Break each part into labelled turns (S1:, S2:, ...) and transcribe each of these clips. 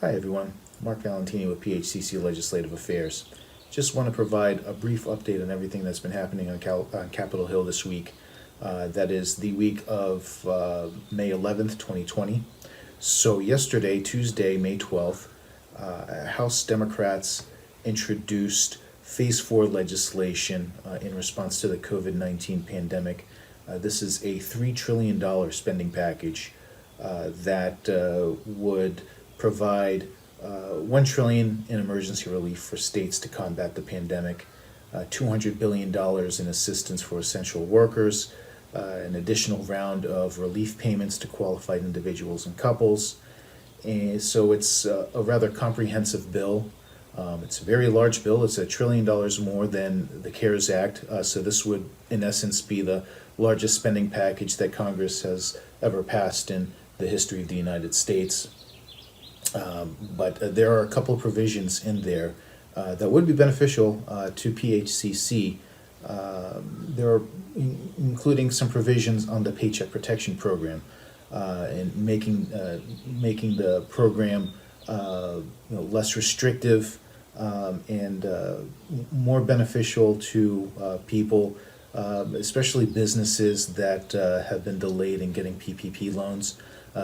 S1: Hi everyone, Mark Valentini with PHCC Legislative Affairs. Just want to provide a brief update on everything that's been happening on Capitol Hill this week. That is the week of May 11th, 2020. So yesterday, Tuesday, May 12th, House Democrats introduced Phase 4 legislation in response to the COVID-19 pandemic. This is a $3 trillion spending package that would provide $1 trillion in emergency relief for states to combat the pandemic, $200 billion in assistance for essential workers, an additional round of relief payments to qualified individuals and couples. And so it's a rather comprehensive bill. It's a very large bill. It's $1 trillion more than the CARES Act. So this would, in essence, be the largest spending package that Congress has ever passed in the history of the United States. But there are a couple of provisions in there that would be beneficial to PHCC. There are including some provisions on the Paycheck Protection Program and making the program less restrictive and more beneficial to people, especially businesses that have been delayed in getting PPP loans.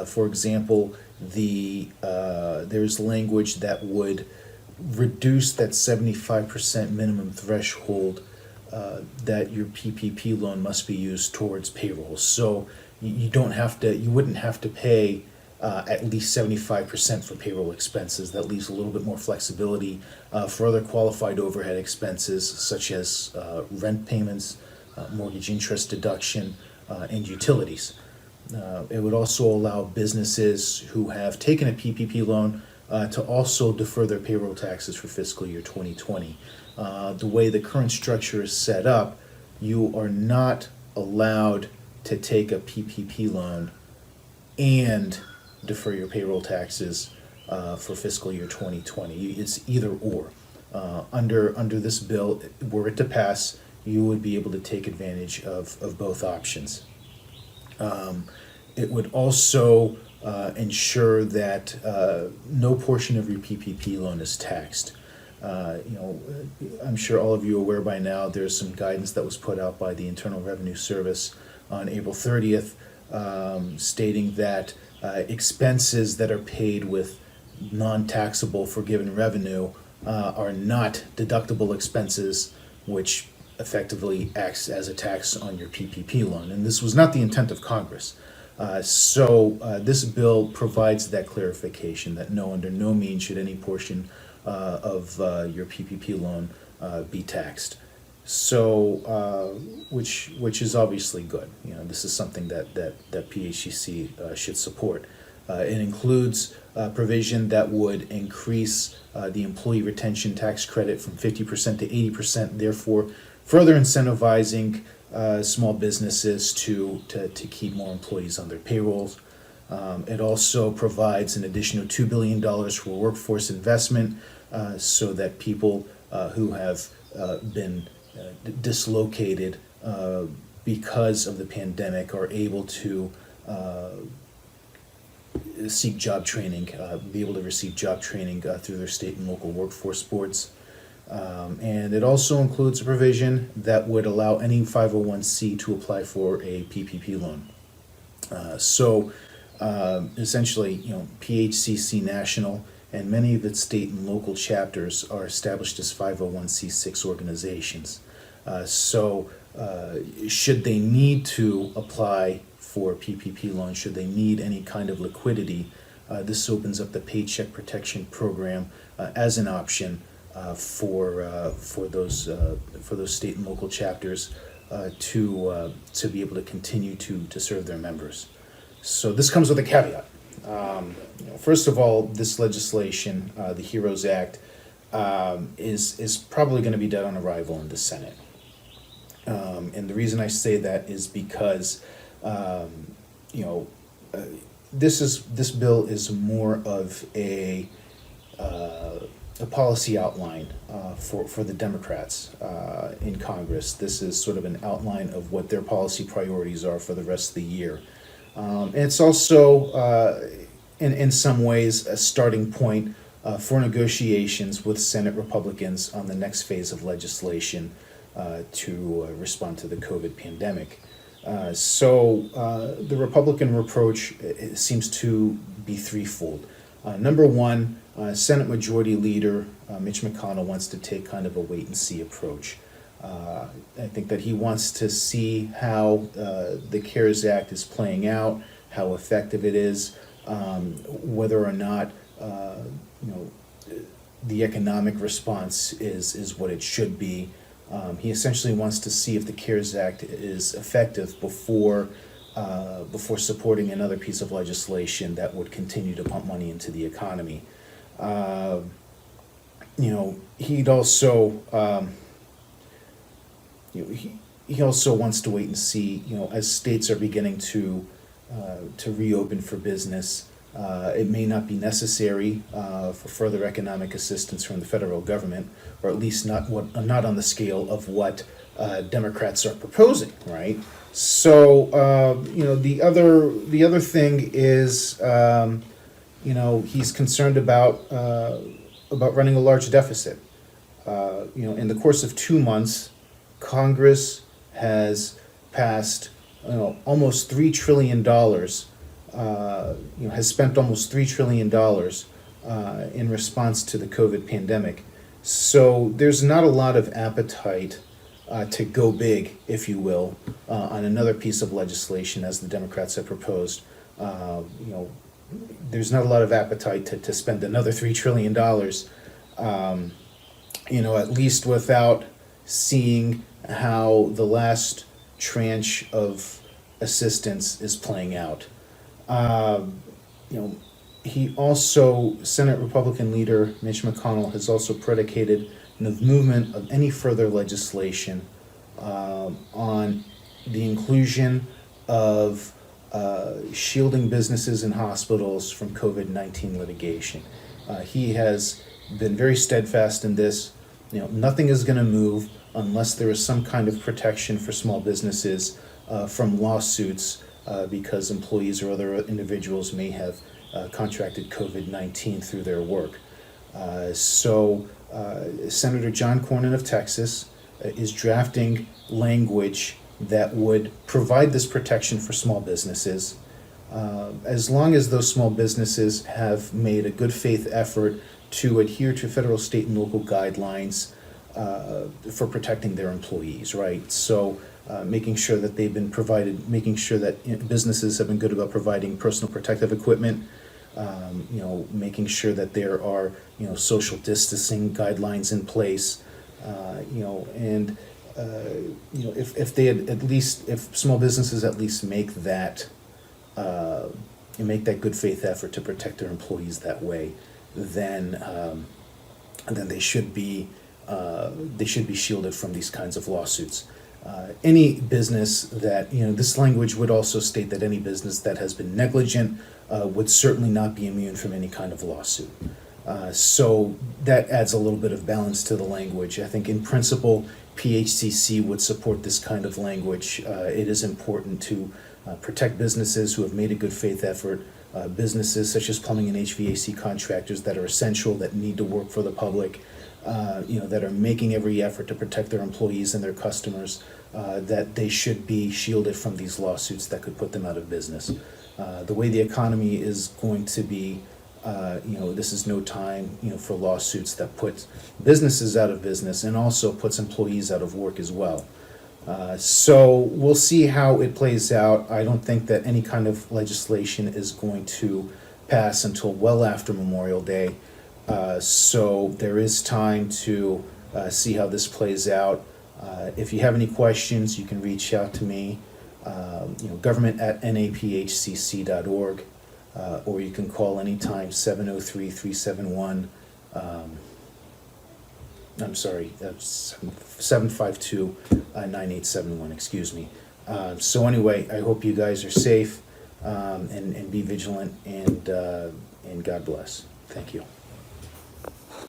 S1: For example, there's language that would reduce that 75% minimum threshold that your PPP loan must be used towards payroll. So you wouldn't have to pay at least 75% for payroll expenses. That leaves a little bit more flexibility for other qualified overhead expenses such as rent payments, mortgage interest deduction, and utilities. It would also allow businesses who have taken a PPP loan to also defer their payroll taxes for fiscal year 2020. The way the current structure is set up, you are not allowed to take a PPP loan and defer your payroll taxes for fiscal year 2020. It's either or. Under this bill, were it to pass, you would be able to take advantage of both options. It would also ensure that no portion of your PPP loan is taxed. I'm sure all of you are aware by now there's some guidance that was put out by the Internal Revenue Service on April 30th stating that expenses that are paid with non-taxable forgiven revenue are not deductible expenses, which effectively acts as a tax on your PPP loan. And this was not the intent of Congress. So this bill provides that clarification that under no means should any portion of your PPP loan be taxed. So, which is obviously good. This is something that PHCC should support. It includes provision that would increase the employee retention tax credit from 50% to 80%, therefore further incentivizing small businesses to keep more employees on their payrolls. It also provides an additional $2 billion for workforce investment so that people who have been dislocated because of the pandemic are able to seek job training, be able to receive job training through their state and local workforce boards. And it also includes a provision that would allow any 501c to apply for a PPP loan. So essentially, PHCC National and many of its state and local chapters are established as 501c6 organizations. So should they need to apply for PPP loans, should they need any kind of liquidity, this opens up the Paycheck Protection Program as an option for those state and local chapters to be able to continue to serve their members. So this comes with a caveat. First of all, this legislation, the HEROES Act, is probably going to be dead on arrival in the Senate. And the reason I say that is because this bill is more of a policy outline for the Democrats in Congress. This is sort of an outline of what their policy priorities are for the rest of the year. And it's also in some ways, a starting point for negotiations with Senate Republicans on the next phase of legislation to respond to the COVID pandemic. The Republican approach seems to be threefold. Number one, Senate Majority Leader Mitch McConnell wants to take kind of a wait-and-see approach. I think that he wants to see how the CARES Act is playing out, how effective it is, whether or not the economic response is what it should be. He essentially wants to see if the CARES Act is effective before supporting another piece of legislation that would continue to pump money into the economy. He'd also he also wants to wait and see, as states are beginning to reopen for business. It may not be necessary for further economic assistance from the federal government, or at least not on the scale of what Democrats are proposing, right? So the other thing is he's concerned about running a large deficit. In the course of 2 months, Congress has passed almost $3 trillion. Has spent almost $3 trillion in response to the COVID pandemic. So there's not a lot of appetite to go big, if you will, on another piece of legislation as the Democrats have proposed. There's not a lot of appetite to spend another $3 trillion, at least without seeing how the last tranche of assistance is playing out. Senate Republican leader Mitch McConnell has also predicated the movement of any further legislation on the inclusion of shielding businesses and hospitals from COVID-19 litigation. He has been very steadfast in this. Nothing is going to move unless there is some kind of protection for small businesses from lawsuits because employees or other individuals may have contracted COVID-19 through their work. Senator John Cornyn of Texas is drafting language that would provide this protection for small businesses, as long as those small businesses have made a good faith effort to adhere to federal, state, and local guidelines for protecting their employees, right? So making sure that they've been provided, making sure that businesses have been good about providing personal protective equipment, making sure that there are, social distancing guidelines in place, if they had if small businesses at least make that good faith effort to protect their employees that way, then they should be shielded from these kinds of lawsuits. Any business that, this language would also state that any business that has been negligent would certainly not be immune from any kind of lawsuit. So that adds a little bit of balance to the language. I think in principle, PHCC would support this kind of language. It is important to protect businesses who have made a good faith effort, businesses such as plumbing and HVAC contractors that are essential, that need to work for the public, that are making every effort to protect their employees and their customers, that they should be shielded from these lawsuits that could put them out of business. The way the economy is going to be, this is no time, for lawsuits that put businesses out of business and also puts employees out of work as well. So we'll see how it plays out. I don't think that any kind of legislation is going to pass until well after Memorial Day. So there is time to see how this plays out. If you have any questions, you can reach out to me, government@naphcc.org, or you can call anytime, 703-371, 752-9871, excuse me. So anyway, I hope you guys are safe, and be vigilant, and God bless. Thank you.